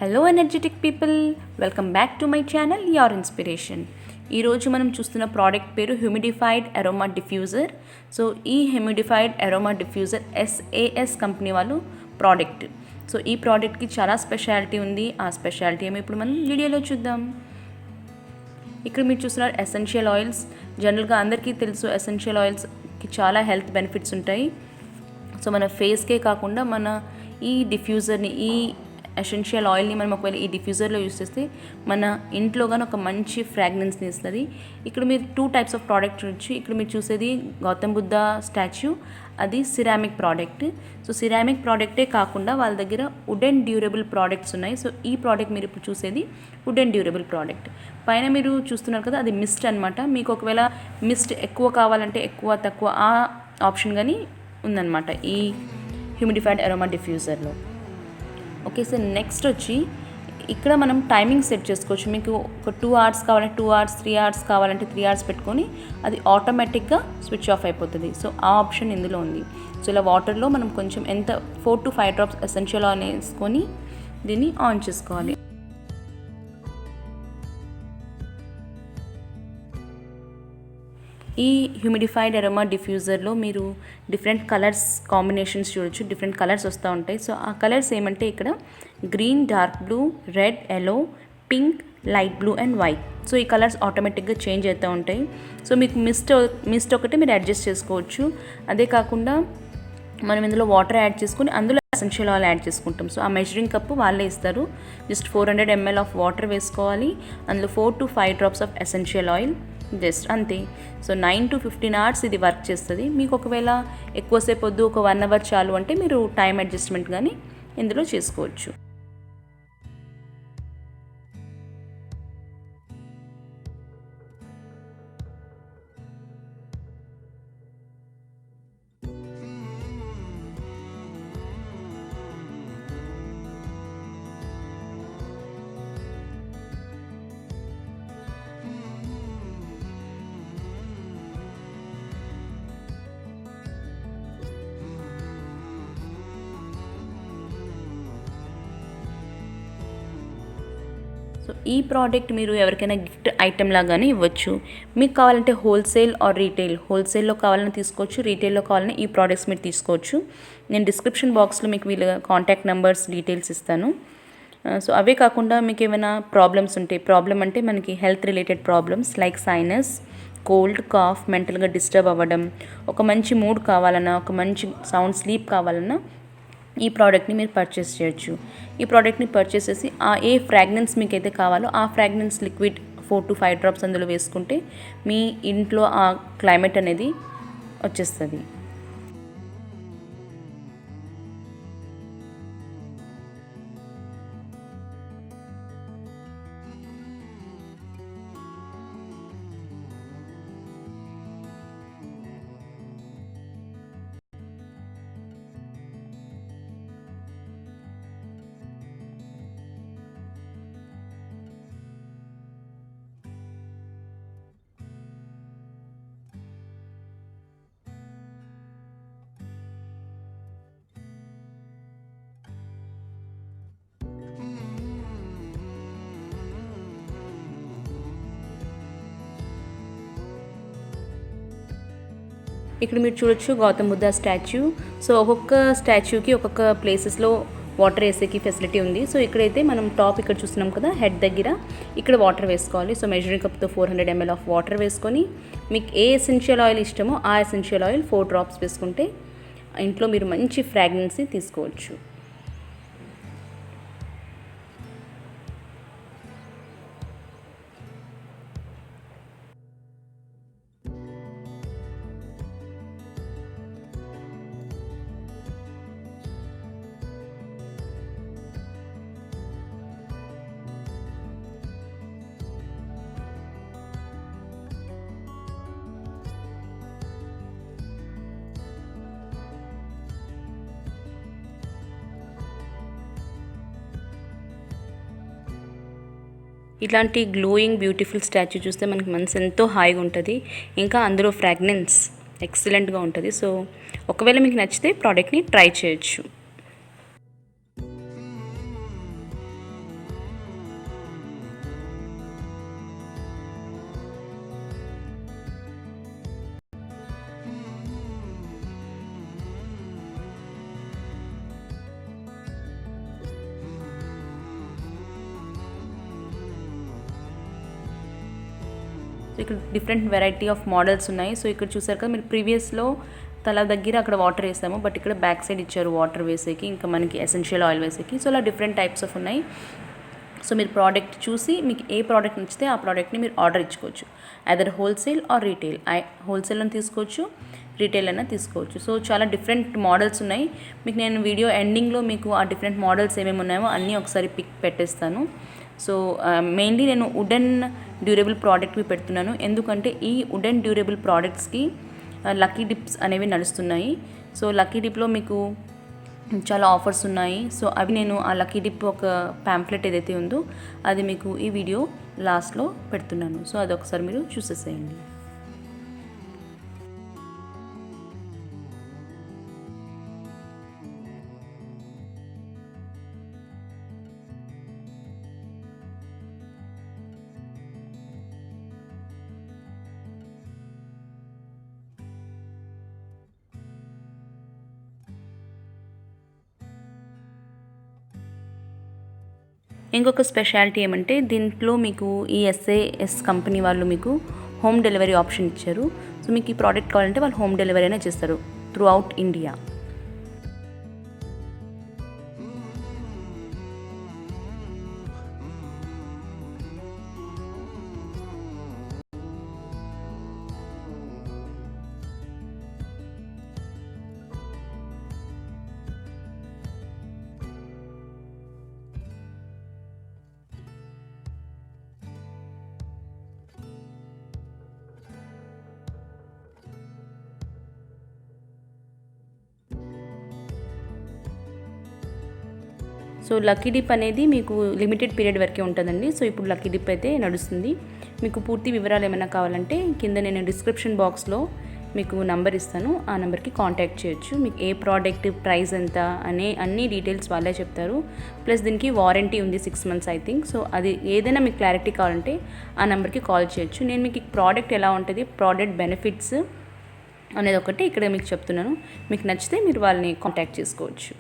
Hello energetic people, welcome back to my channel your inspiration. ఈరోజు మనం చూస్తున్న product పేరు హ్యూమిడిఫైడ్ అరోమా డిఫ్యూజర్. సో ఈ humidified aroma diffuser SAS company వాళ్ళు product. So ఈ ప్రోడక్ట్కి చాలా స్పెషాలిటీ ఉంది. ఆ స్పెషాలిటీ ఏమో ఇప్పుడు మనం వీడియోలో చూద్దాం. ఇక్కడ మీరు చూస్తున్నారు ఎసెన్షియల్ ఆయిల్స్. జనరల్గా అందరికీ తెలుసు ఎసెన్షియల్ ఆయిల్స్కి చాలా హెల్త్ బెనిఫిట్స్ ఉంటాయి. సో మన ఫేస్కే కాకుండా మన ఈ డిఫ్యూజర్ని, ఈ ఎసెన్షియల్ ఆయిల్ని మనం ఒకవేళ ఈ డిఫ్యూజర్లో యూస్ చేస్తే మన ఇంట్లో కానీ ఒక మంచి ఫ్రాగ్నెన్స్ని ఇస్తుంది. ఇక్కడ మీరు 2 టైప్స్ ఆఫ్ ప్రోడక్ట్ చూడొచ్చు. ఇక్కడ మీరు చూసేది గౌతమ్ బుద్ధ స్టాచ్యూ, అది సిరామిక్ ప్రోడక్ట్. సో సిరామిక్ ప్రోడక్టే కాకుండా వాళ్ళ దగ్గర వుడెన్ డ్యూరబుల్ ప్రోడక్ట్స్ ఉన్నాయి. సో ఈ ప్రోడక్ట్ మీరు ఇప్పుడు చూసేది వుడెన్ డ్యూరబుల్ ప్రోడక్ట్. పైన మీరు చూస్తున్నారు కదా, అది మిస్ట్ అనమాట. మీకు ఒకవేళ మిస్ట్ ఎక్కువ కావాలంటే ఎక్కువ తక్కువ ఆ ఆప్షన్ కానీ ఉందన్నమాట ఈ హ్యూమిడిఫైడ్ అరోమా డిఫ్యూజర్లో. ఓకే, సో నెక్స్ట్ వచ్చి ఇక్కడ మనం టైమింగ్ సెట్ చేసుకోవచ్చు. మీకు ఒక 2 hours కావాలంటే 2 hours, 3 hours కావాలంటే 3 hours పెట్టుకొని అది ఆటోమేటిక్గా స్విచ్ ఆఫ్ అయిపోతుంది. సో ఆ ఆప్షన్ ఇందులో ఉంది. సో ఇలా వాటర్లో మనం కొంచెం 4 to 5 drops ఎసెన్షియల్ ఆయిల్ వేసుకొని దీన్ని ఆన్ చేసుకోవాలి. ఈ హ్యూమిడిఫైడ్ అరోమా డిఫ్యూజర్లో మీరు డిఫరెంట్ కలర్స్ కాంబినేషన్స్ చూడొచ్చు. డిఫరెంట్ కలర్స్ వస్తూ ఉంటాయి. సో ఆ కలర్స్ ఏమంటే ఇక్కడ green, dark blue, red, yellow, pink, light blue and white. So ఈ కలర్స్ ఆటోమేటిక్గా చేంజ్ అవుతూ ఉంటాయి. సో మీకు మిస్ట్ ఒకటి మీరు అడ్జస్ట్ చేసుకోవచ్చు. అదే కాకుండా మనం ఇందులో వాటర్ యాడ్ చేసుకుని అందులో ఎసెన్షియల్ ఆయిల్ యాడ్ చేసుకుంటాం. సో ఆ మెజరింగ్ కప్పు వాళ్ళే ఇస్తారు. జస్ట్ 400 ml ఆఫ్ వాటర్ వేసుకోవాలి. అందులో 4 to 5 drops of essential oil, just అంతే. సో 9 to 15 hours ఇది వర్క్ చేస్తుంది. మీకు ఒకవేళ ఎక్కువసేపు వద్దు, ఒక 1 hour చాలు అంటే మీరు టైం అడ్జస్ట్మెంట్ కానీ ఇందులో చేసుకోవచ్చు. సో ఈ ప్రోడక్ట్ మీరు ఎవరికైనా గిఫ్ట్ ఐటెం లాగానే ఇవ్వచ్చు. మీకు కావాలంటే హోల్సేల్ ఆర్ రీటైల్, హోల్సేల్లో కావాలని తీసుకోవచ్చు, రీటైల్లో కావాలని ఈ ప్రోడక్ట్స్ మీరు తీసుకోవచ్చు. నేను డిస్క్రిప్షన్ బాక్స్లో మీకు వీళ్ళ కాంటాక్ట్ నెంబర్స్ డీటెయిల్స్ ఇస్తాను. సో అవే కాకుండా మీకు ఏమైనా ప్రాబ్లమ్స్ ఉంటే, ప్రాబ్లం అంటే మనకి health related problems like sinus, cold, cough, మెంటల్గా డిస్టర్బ్ అవ్వడం, ఒక మంచి మూడ్ కావాలన్నా, ఒక మంచి సౌండ్ స్లీప్ కావాలన్నా ఈ ప్రోడక్ట్ని మీరు పర్చేస్ చేయొచ్చు. ఈ ప్రోడక్ట్ని పర్చేస్ చేసి ఏ ఫ్రాగ్నెన్స్ మీకైతే కావాలో ఆ ఫ్రాగ్నెన్స్ లిక్విడ్ 4 to 5 drops అందులో వేసుకుంటే మీ ఇంట్లో ఆ క్లైమేట్ అనేది వచ్చేస్తుంది. ఇక్కడ మీరు చూడొచ్చు గౌతమ్ బుద్ధ స్టాచ్యూ. సో ఒక్కొక్క స్టాచ్యూకి ఒక్కొక్క ప్లేసెస్లో వాటర్ వేసేకి ఫెసిలిటీ ఉంది. సో ఇక్కడైతే మనం టాప్ ఇక్కడ చూస్తున్నాం కదా, హెడ్ దగ్గర ఇక్కడ వాటర్ వేసుకోవాలి. సో మెజరింగ్ కప్తో 400 ml ఆఫ్ వాటర్ వేసుకొని మీకు ఏ ఎసెన్షియల్ ఆయిల్ ఇష్టమో ఆ ఎసెన్షియల్ ఆయిల్ 4 drops వేసుకుంటే ఇంట్లో మీరు మంచి ఫ్రాగ్రెన్స్ని తీసుకోవచ్చు. ఇట్లాంటి గ్లోయింగ్ బ్యూటిఫుల్ స్టాచ్యూ చూస్తే మనకి మనసు ఎంతో హాయిగా ఉంటుంది. ఇంకా అందులో ఫ్రాగ్రెన్స్ ఎక్సలెంట్గా ఉంటుంది. సో ఒకవేళ మీకు నచ్చితే ప్రోడక్ట్ని ట్రై చేయొచ్చు. సో ఇక్కడ డిఫరెంట్ వెరైటీ ఆఫ్ మోడల్స్ ఉన్నాయి. సో ఇక్కడ చూసారు కదా మీరు ప్రీవియస్లో తల దగ్గర అక్కడ వాటర్ వేసాము, బట్ ఇక్కడ బ్యాక్ సైడ్ ఇచ్చారు వాటర్ వేసేకి, ఇంకా మనకి ఎసెన్షియల్ ఆయిల్ వేసేకి. సో అలా డిఫరెంట్ టైప్స్ ఆఫ్ ఉన్నాయి. సో మీరు ప్రోడక్ట్ చూసి మీకు ఏ ప్రోడక్ట్ నచ్చితే ఆ ప్రోడక్ట్ని మీరు ఆర్డర్ ఇచ్చుకోవచ్చు. Either wholesale or retail. Wholesale అని తీసుకోవచ్చు, రీటైల్ అయినా తీసుకోవచ్చు. సో చాలా డిఫరెంట్ మోడల్స్ ఉన్నాయి. మీకు నేను వీడియో ఎండింగ్లో మీకు ఆ డిఫరెంట్ మోడల్స్ ఏమేమి ఉన్నాయో అన్నీ ఒకసారి పిక్ పెట్టేస్తాను. సో మెయిన్లీ నేను వుడెన్ డ్యూరబుల్ ప్రోడక్ట్వి పెడుతున్నాను, ఎందుకంటే ఈ వుడెన్ డ్యూరబుల్ ప్రోడక్ట్స్కి లక్కీ డిప్స్ అనేవి నడుస్తున్నాయి. సో లక్కీ డిప్లో మీకు చాలా ఆఫర్స్ ఉన్నాయి. సో అవి నేను ఆ లక్కీ డిప్ ఒక ప్యాంప్లెట్ ఏదైతే ఉందో అది మీకు ఈ వీడియో లాస్ట్లో పెడుతున్నాను. సో అది ఒకసారి మీరు చూసేసేయండి. ఇంకొక స్పెషాలిటీ ఏమంటే దీంట్లో మీకు ఈ SAS కంపెనీ వాళ్ళు మీకు హోమ్ డెలివరీ ఆప్షన్ ఇచ్చారు. సో మీకు ఈ ప్రోడక్ట్ కావాలంటే వాళ్ళు హోమ్ డెలివరీ అయినా చేస్తారు through out India. So lucky dip అనేది మీకు లిమిటెడ్ పీరియడ్ వరకే ఉంటుందండి. సో ఇప్పుడు లక్కీ డిప్ అయితే నడుస్తుంది. మీకు పూర్తి వివరాలు ఏమైనా కావాలంటే కింద నేను డిస్క్రిప్షన్ బాక్స్లో మీకు నంబర్ ఇస్తాను, ఆ నెంబర్కి కాంటాక్ట్ చేయొచ్చు. మీకు ఏ ప్రోడక్ట్ ప్రైస్ ఎంత అనే అన్ని డీటెయిల్స్ వాళ్ళే చెప్తారు. ప్లస్ దీనికి వారంటీ ఉంది 6 months ఐ థింక్. సో అది ఏదైనా మీకు క్లారిటీ కావాలంటే ఆ నెంబర్కి కాల్ చేయొచ్చు. నేను మీకు ఈ ప్రోడక్ట్ ఎలా ఉంటుంది, ప్రోడక్ట్ బెనిఫిట్స్ అనేది ఒకటి ఇక్కడ మీకు చెప్తున్నాను. మీకు నచ్చితే మీరు వాళ్ళని కాంటాక్ట్ చేసుకోవచ్చు.